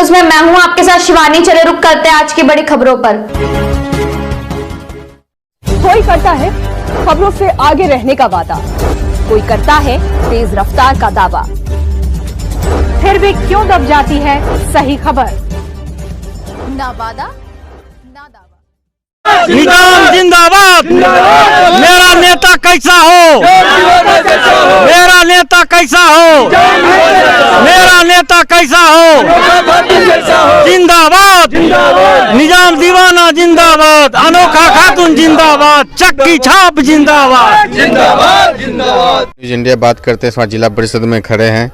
News में मैं हूं आपके साथ शिवानी। चले रुक करते हैं आज की बड़ी खबरों पर। कोई करता है खबरों से आगे रहने का वादा, कोई करता है तेज रफ्तार का दावा, फिर भी क्यों दब जाती है सही खबर? ना वादा ना दावा। निजाम जिंदाबाद। मेरा नेता कैसा हो, मेरा नेता कैसा हो, मेरा नेता कैसा हो। जिंदाबाद निजाम दीवाना जिंदाबाद, अनोखा खातून जिंदाबाद, चक्की छाप जिंदाबाद। न्यूज इंडिया बात करते हैं, इस बार जिला परिषद में खड़े हैं,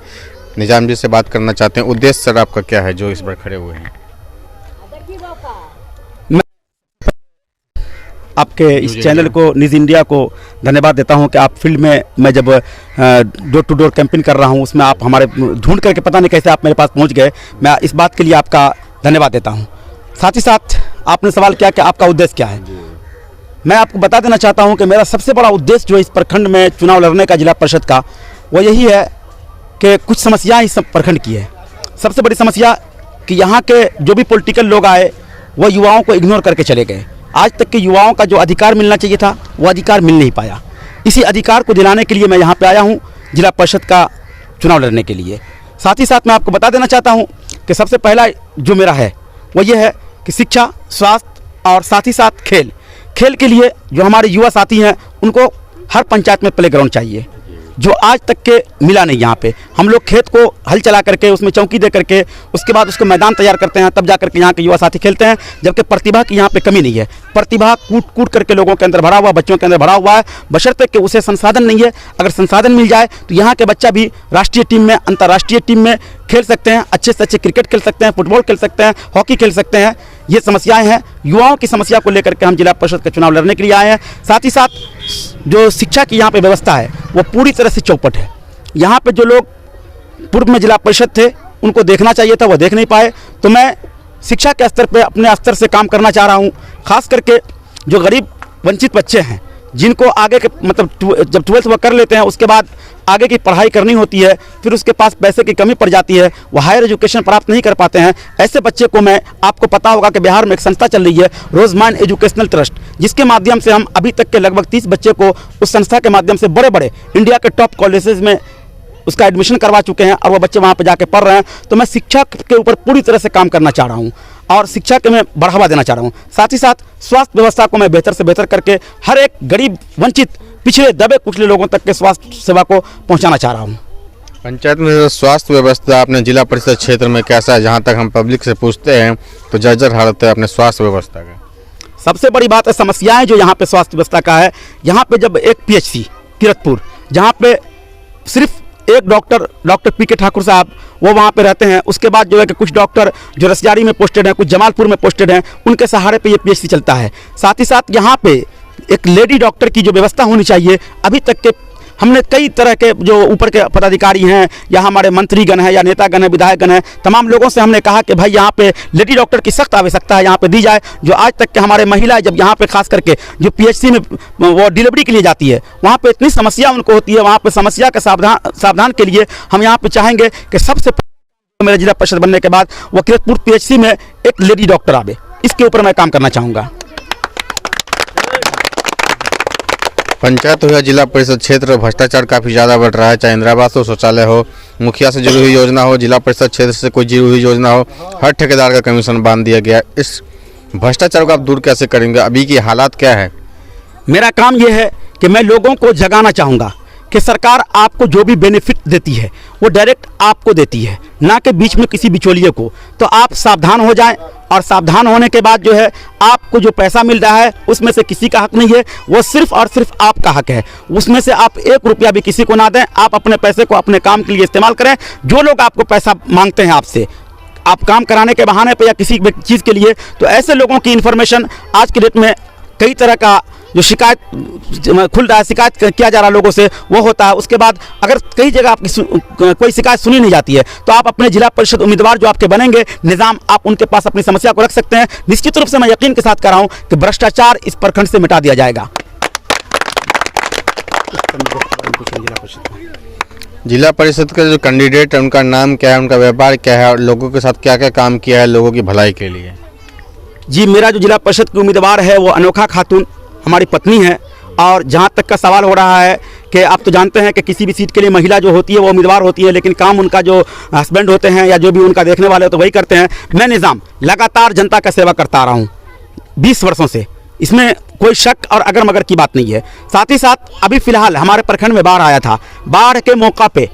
निजाम जी से बात करना चाहते हैं। उद्देश्य सर आपका क्या है जो इस बार खड़े हुए हैं? आपके इस चैनल को, न्यूज़ इंडिया को धन्यवाद देता हूं कि आप फील्ड में, मैं जब डोर टू डोर कैंपेन कर रहा हूं उसमें आप हमारे ढूंढ करके पता नहीं कैसे आप मेरे पास पहुंच गए। मैं इस बात के लिए आपका धन्यवाद देता हूं। साथ ही साथ आपने सवाल किया कि आपका उद्देश्य क्या है। मैं आपको बता देना चाहता हूं कि मेरा सबसे बड़ा उद्देश्य जो इस प्रखंड में चुनाव लड़ने का जिला परिषद का, वो यही है कि कुछ समस्याएँ इस प्रखंड की है। सबसे बड़ी समस्या कि यहाँ के जो भी पॉलिटिकल लोग आए वो युवाओं को इग्नोर करके चले गए। आज तक के युवाओं का जो अधिकार मिलना चाहिए था वो अधिकार मिल नहीं पाया। इसी अधिकार को दिलाने के लिए मैं यहाँ पे आया हूँ जिला परिषद का चुनाव लड़ने के लिए। साथ ही साथ मैं आपको बता देना चाहता हूँ कि सबसे पहला जो मेरा है वो ये है कि शिक्षा, स्वास्थ्य और साथ ही साथ खेल के लिए जो हमारे युवा साथी हैं उनको हर पंचायत में प्ले ग्राउंड चाहिए, जो आज तक के मिला नहीं। यहाँ पे हम लोग खेत को हल चला करके उसमें चौकी दे करके उसके बाद उसको मैदान तैयार करते हैं, तब जा करके यहाँ के युवा साथी खेलते हैं। जबकि प्रतिभा की यहाँ पे कमी नहीं है। प्रतिभा कूट करके लोगों के अंदर भरा हुआ, बच्चों के अंदर भरा हुआ है, बशर्ते कि उसे संसाधन नहीं है। अगर संसाधन मिल जाए तो यहाँ के बच्चा भी राष्ट्रीय टीम में, अंतर्राष्ट्रीय टीम में खेल सकते हैं, अच्छे से अच्छे क्रिकेट खेल सकते हैं, फुटबॉल खेल सकते हैं, हॉकी खेल सकते हैं। ये समस्याएं हैं, युवाओं की समस्या को लेकर के हम जिला परिषद का चुनाव लड़ने के लिए आए हैं। साथ ही साथ जो शिक्षा की यहाँ पे व्यवस्था है वो पूरी तरह से चौपट है। यहाँ पे जो लोग पूर्व में जिला परिषद थे उनको देखना चाहिए था, वो देख नहीं पाए। तो मैं शिक्षा के स्तर पे अपने स्तर से काम करना चाह रहा हूँ। खास करके जो गरीब वंचित बच्चे हैं जिनको आगे के मतलब जब 12th वो कर लेते हैं उसके बाद आगे की पढ़ाई करनी होती है, फिर उसके पास पैसे की कमी पड़ जाती है, वो हायर एजुकेशन प्राप्त नहीं कर पाते हैं। ऐसे बच्चे को मैं, आपको पता होगा कि बिहार में एक संस्था चल रही है रोजमान एजुकेशनल ट्रस्ट, जिसके माध्यम से हम अभी तक के लगभग 30 बच्चे को उस संस्था के माध्यम से बड़े बड़े इंडिया के टॉप कॉलेजेस में उसका एडमिशन करवा चुके हैं और वो बच्चे वहाँ पे जाके पढ़ रहे हैं। तो मैं शिक्षा के ऊपर पूरी तरह से काम करना चाह रहा हूँ और शिक्षा के मैं बढ़ावा देना चाह रहा हूँ। साथ ही साथ स्वास्थ्य व्यवस्था को मैं बेहतर से बेहतर करके हर एक गरीब, वंचित, पिछड़े, दबे कुचले लोगों तक के स्वास्थ्य सेवा को पहुँचाना चाह रहा हूँ। पंचायत में स्वास्थ्य व्यवस्था अपने जिला परिषद क्षेत्र में कैसा है? जहाँ तक हम पब्लिक से पूछते हैं तो जर्जर हालत है अपने स्वास्थ्य व्यवस्था का। सबसे बड़ी बात है समस्याएं जो यहाँ पे स्वास्थ्य व्यवस्था का है। यहाँ पे जब एक PHC किरतपुर, जहाँ पे सिर्फ एक डॉक्टर पी के ठाकुर साहब वो वहाँ पे रहते हैं, उसके बाद जो है कि कुछ डॉक्टर जो रसजारी में पोस्टेड हैं, कुछ जमालपुर में पोस्टेड हैं, उनके सहारे पे ये PHC चलता है। साथ ही साथ यहाँ पे एक लेडी डॉक्टर की जो व्यवस्था होनी चाहिए, अभी तक के हमने कई तरह के जो ऊपर के पदाधिकारी हैं या हमारे मंत्रीगण हैं या नेतागण हैं, विधायकगण हैं, तमाम लोगों से हमने कहा कि भाई यहाँ पे लेडी डॉक्टर की सख्त आवश्यकता है, यहाँ पे दी जाए। जो आज तक के हमारे महिलाएं जब यहाँ पे खास करके जो PHC में वो डिलीवरी के लिए जाती है वहाँ पे इतनी समस्या उनको होती है, वहाँ पे समस्या के सावधान के लिए हम यहाँ पे चाहेंगे कि सबसे मेरे जिला परिषद बनने के बाद वो किरतपुर PHC में एक लेडी डॉक्टर आवे, इसके ऊपर मैं काम करना चाहूँगा। पंचायत हो या जिला परिषद क्षेत्र, भ्रष्टाचार काफ़ी ज़्यादा बढ़ रहा है। चाहे इंदिरा आवास हो, शौचालय हो, मुखिया से जुड़ी हुई योजना हो, जिला परिषद क्षेत्र से कोई जुड़ी हुई योजना हो, हर ठेकेदार का कमीशन बांध दिया गया। इस भ्रष्टाचार को आप दूर कैसे करेंगे? अभी की हालात क्या है? मेरा काम ये है कि मैं लोगों को जगाना चाहूँगा कि सरकार आपको जो भी बेनिफिट देती है वो डायरेक्ट आपको देती है, ना कि बीच में किसी बिचौलिए को। तो आप सावधान हो जाएं और सावधान होने के बाद जो है आपको जो पैसा मिल रहा है उसमें से किसी का हक नहीं है, वो सिर्फ और सिर्फ आपका हक है। उसमें से आप 1 रुपया भी किसी को ना दें, आप अपने पैसे को अपने काम के लिए इस्तेमाल करें। जो लोग आपको पैसा मांगते हैं आपसे, आप काम कराने के बहाने पे या किसी चीज़ के लिए, तो ऐसे लोगों की इन्फॉर्मेशन आज के डेट में कई तरह का जो शिकायत खुल रहा है, शिकायत किया जा रहा है लोगों से, वो होता है। उसके बाद अगर कई जगह आपकी कोई शिकायत सुनी नहीं जाती है तो आप अपने जिला परिषद उम्मीदवार जो आपके बनेंगे निज़ाम, आप उनके पास अपनी समस्या को रख सकते हैं। निश्चित रूप से मैं यकीन के साथ कर रहा हूँ कि भ्रष्टाचार इस प्रखंड से मिटा दिया जाएगा। जिला परिषद के जो कैंडिडेट है उनका नाम क्या है, उनका व्यापार क्या है और लोगों के साथ क्या क्या काम किया है लोगों की भलाई के लिए? जी, मेरा जो जिला परिषद की उम्मीदवार है वो अनोखा खातून हमारी पत्नी है। और जहाँ तक का सवाल हो रहा है कि आप तो जानते हैं कि किसी भी सीट के लिए महिला जो होती है वो उम्मीदवार होती है, लेकिन काम उनका जो हस्बैंड होते हैं या जो भी उनका देखने वाले तो वही करते हैं। मैं निज़ाम लगातार जनता का सेवा करता आ रहा हूँ 20 वर्षों से, इसमें कोई शक और अगर मगर की बात नहीं है। साथ ही साथ अभी फ़िलहाल हमारे प्रखंड में बाढ़ आया था। बाढ़ के मौका पे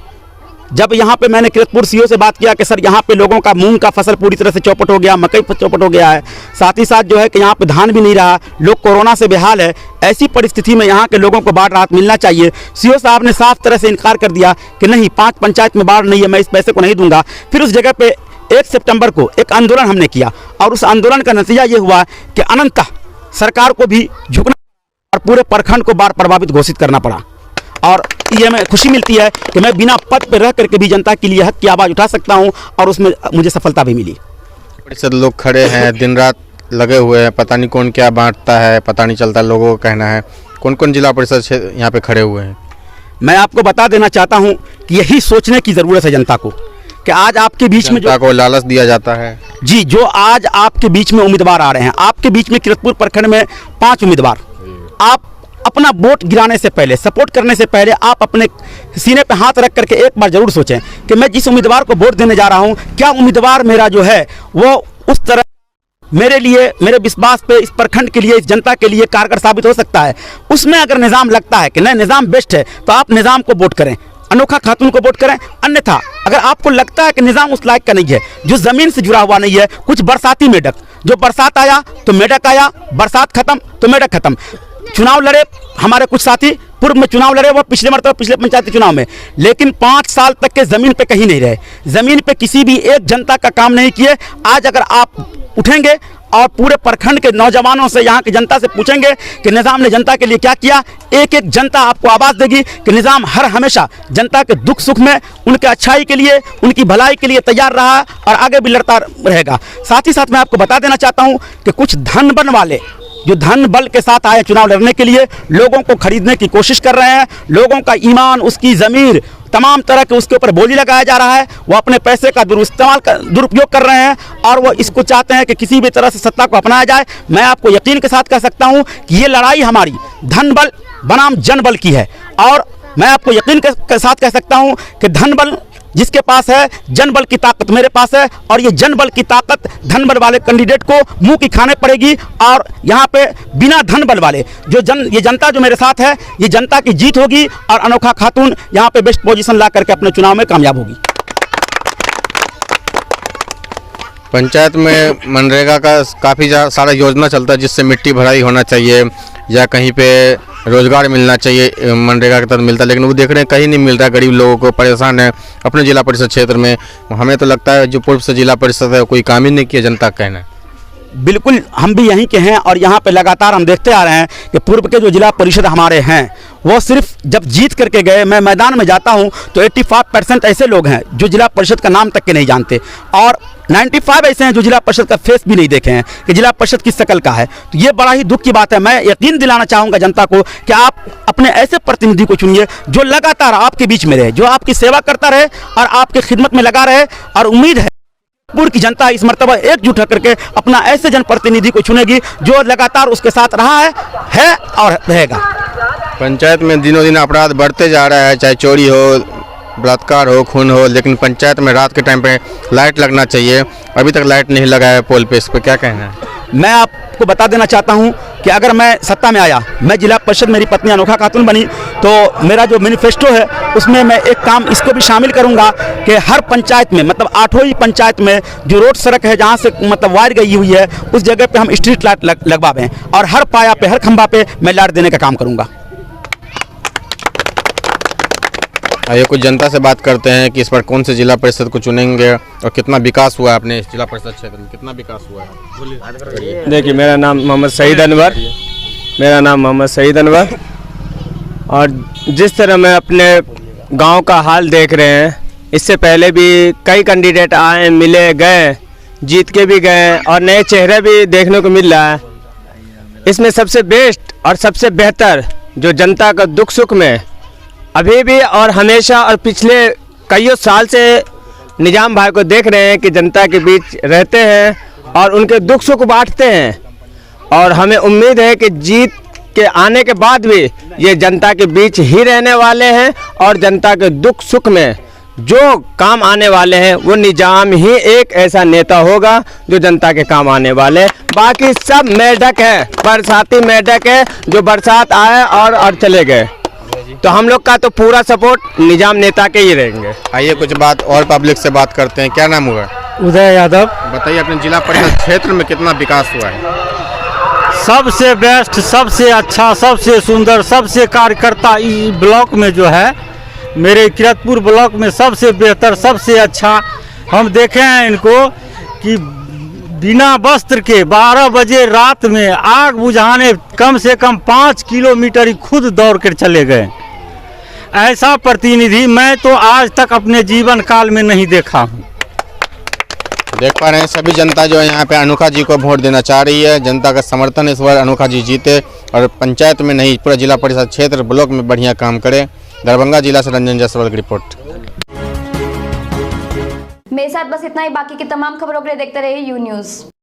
जब यहाँ पे मैंने किरतपुर सीओ से बात किया कि सर यहाँ पे लोगों का मूंग का फसल पूरी तरह से चौपट हो गया, मकई चौपट हो गया है, साथ ही साथ जो है कि यहाँ पे धान भी नहीं रहा, लोग कोरोना से बेहाल है। ऐसी परिस्थिति में यहाँ के लोगों को बाढ़ राहत मिलना चाहिए। सीओ साहब ने साफ तरह से इनकार कर दिया कि नहीं, 5 पंचायत में बाढ़ नहीं है, मैं इस पैसे को नहीं दूंगा। फिर उस जगह पे 1 सितंबर को एक आंदोलन हमने किया और उस आंदोलन का नतीजा ये हुआ कि अनंतः सरकार को भी झुकना और पूरे प्रखंड को बाढ़ प्रभावित घोषित करना पड़ा। और ये हमें खुशी मिलती है कि मैं बिना पद पर रह करके भी जनता के लिए हक की आवाज़ उठा सकता हूं और उसमें मुझे सफलता भी मिली। परिषद लोग खड़े हैं, दिन रात लगे हुए हैं, पता नहीं कौन क्या बांटता है, पता नहीं चलता, लोगों का कहना है। कौन कौन जिला परिषद यहाँ पे खड़े हुए हैं? मैं आपको बता देना चाहता हूँ कि यही सोचने की ज़रूरत है जनता को कि आज आपके बीच में जनता को लालच दिया जाता है। जी, जो आज आपके बीच में उम्मीदवार आ रहे हैं, आपके बीच में किरतपुर प्रखंड में 5 उम्मीदवार, आप अपना वोट गिराने से पहले, सपोर्ट करने से पहले आप अपने सीने पे हाथ रख करके एक बार जरूर सोचें कि मैं जिस उम्मीदवार को वोट देने जा रहा हूं, क्या उम्मीदवार मेरा जो है वो उस तरह मेरे लिए, मेरे विश्वास पे, इस प्रखंड के लिए, इस जनता के लिए कारगर साबित हो सकता है। उसमें अगर निज़ाम लगता है कि नहीं, निज़ाम बेस्ट है, तो आप निज़ाम को वोट करें, अनोखा खातून को वोट करें। अन्यथा अगर आपको लगता है कि निज़ाम उस लायक का नहीं है, जो ज़मीन से जुड़ा हुआ नहीं है, कुछ बरसाती मेढक, जो बरसात आया तो मेढक आया, बरसात खत्म तो मेढक खत्म। चुनाव लड़े हमारे कुछ साथी, पूर्व में चुनाव लड़े, वो पिछले मरतबा पिछले पंचायती चुनाव में, लेकिन 5 साल तक के ज़मीन पे कहीं नहीं रहे, ज़मीन पे किसी भी एक जनता का काम नहीं किए। आज अगर आप उठेंगे और पूरे प्रखंड के नौजवानों से, यहाँ की जनता से पूछेंगे कि निज़ाम ने जनता के लिए क्या किया, एक एक जनता आपको आवाज़ देगी कि निज़ाम हर हमेशा जनता के दुख सुख में, उनके अच्छाई के लिए, उनकी भलाई के लिए तैयार रहा और आगे भी लड़ता रहेगा। साथ ही साथ मैं आपको बता देना चाहता हूँ कि कुछ धन बन वाले जो धन बल के साथ आए चुनाव लड़ने के लिए, लोगों को खरीदने की कोशिश कर रहे हैं, लोगों का ईमान, उसकी ज़मीर, तमाम तरह के उसके ऊपर बोली लगाया जा रहा है। वो अपने पैसे का दुरुपयोग कर रहे हैं और वो इसको चाहते हैं कि किसी भी तरह से सत्ता को अपनाया जाए। मैं आपको यकीन के साथ कह सकता हूं कि ये लड़ाई हमारी धन बल बनाम जन बल की है। और मैं आपको यकीन के साथ कह सकता हूं कि धन बल जिसके पास है, जन बल की ताकत मेरे पास है, और ये जन बल की ताकत धन बल वाले कैंडिडेट को मुंह की खाने पड़ेगी। और यहाँ पे बिना धन बल वाले ये जनता जो मेरे साथ है, ये जनता की जीत होगी और अनोखा खातून यहाँ पे बेस्ट पोजीशन ला करके अपने चुनाव में कामयाब होगी। पंचायत में मनरेगा का काफ़ी सारा योजना चलता है जिससे मिट्टी भराई होना चाहिए या कहीं पे रोजगार मिलना चाहिए, मनरेगा के तहत मिलता है, लेकिन वो देख रहे हैं कहीं नहीं मिल रहा। गरीब लोगों को परेशान है अपने जिला परिषद क्षेत्र में। हमें तो लगता है जो पूर्व से जिला परिषद है कोई काम ही नहीं किया, जनता का कहना है। बिल्कुल, हम भी यहीं के हैं और यहाँ पे लगातार हम देखते आ रहे हैं कि पूर्व के जो जिला परिषद हमारे हैं वो सिर्फ जब जीत करके गए, मैं मैदान में जाता हूँ तो 85% ऐसे लोग हैं जो जिला परिषद का नाम तक के नहीं जानते और 95 ऐसे हैं जो जिला परिषद का फेस भी नहीं देखे हैं कि जिला परिषद किस शक्ल का है। तो ये बड़ा ही दुख की बात है। मैं यकीन दिलाना चाहूँगा जनता को कि आप अपने ऐसे प्रतिनिधि को चुनिए जो लगातार आपके बीच में रहे, जो आपकी सेवा करता रहे और आपकी खिदमत में लगा रहे। और उम्मीद है पूर्व की जनता इस मर्तबा एकजुट होकर अपना ऐसे जनप्रतिनिधि को चुनेगी जो लगातार उसके साथ रहा है और रहेगा। पंचायत में दिनों दिन अपराध बढ़ते जा रहा है, चाहे चोरी हो, बलात्कार हो, खून हो, लेकिन पंचायत में रात के टाइम पे लाइट लगना चाहिए, अभी तक लाइट नहीं लगा है पोल पे। इस पर क्या कहना है? मैं आपको बता देना चाहता हूं कि अगर मैं सत्ता में आया, मैं जिला परिषद, मेरी पत्नी अनोखा खातून बनी, तो मेरा जो मैनिफेस्टो है उसमें मैं एक काम इसको भी शामिल करूंगा कि हर पंचायत में, मतलब 8 ही पंचायत में जो रोड सड़क है जहां से मतलब वायर गई हुई है उस जगह पे हम स्ट्रीट लाइट लगवाएं और हर पाया पे, हर खंभा पे मैं लाइट देने का काम करूंगा। आइए कुछ जनता से बात करते हैं कि इस पर कौन से जिला परिषद को चुनेंगे और कितना विकास हुआ है अपने जिला परिषद क्षेत्र में, कितना विकास हुआ है? देखिए, मेरा नाम मोहम्मद सईद अनवर, और जिस तरह मैं अपने गांव का हाल देख रहे हैं, इससे पहले भी कई कैंडिडेट आए, मिले, गए, जीत के भी गए और नए चेहरे भी देखने को मिल रहा है। इसमें सबसे बेस्ट और सबसे बेहतर जो जनता का दुख सुख में अभी भी और हमेशा और पिछले कईयों साल से निजाम भाई को देख रहे हैं कि जनता के बीच रहते हैं और उनके दुख सुख बांटते हैं। और हमें उम्मीद है कि जीत के आने के बाद भी ये जनता के बीच ही रहने वाले हैं और जनता के दुख सुख में जो काम आने वाले हैं वो निजाम ही एक ऐसा नेता होगा जो जनता के काम आने वाले। बाकी सब मेढक है, बरसाती मेढक है जो बरसात आए और चले गए। तो हम लोग का तो पूरा सपोर्ट निजाम नेता के ही रहेंगे। आइए कुछ बात और पब्लिक से बात करते हैं। क्या नाम हुआ? उदय यादव। बताइए अपने जिला परिषद क्षेत्र में कितना विकास हुआ है? सबसे बेस्ट, सबसे अच्छा, सबसे सुंदर, सबसे कार्यकर्ता इस ब्लॉक में जो है, मेरे किरतपुर ब्लॉक में सबसे बेहतर, सबसे अच्छा हम देखे हैं इनको कि बिना वस्त्र के 12 बजे रात में आग बुझाने कम से कम 5 किलोमीटर ही खुद दौड़ कर चले गए। ऐसा प्रतिनिधि मैं तो आज तक अपने जीवन काल में नहीं देखा हूँ। देख पा रहे हैं सभी जनता जो है यहाँ पे अनोखा जी को वोट देना चाह रही है। जनता का समर्थन इस बार अनोखा जी जीते और पंचायत में नहीं पूरा जिला परिषद क्षेत्र ब्लॉक में बढ़िया काम करे। दरभंगा जिला से रंजन जायसवाल की रिपोर्ट। मेरे साथ बस इतना ही। बाकी की तमाम खबरों के लिए देखते रहिए यू न्यूज़।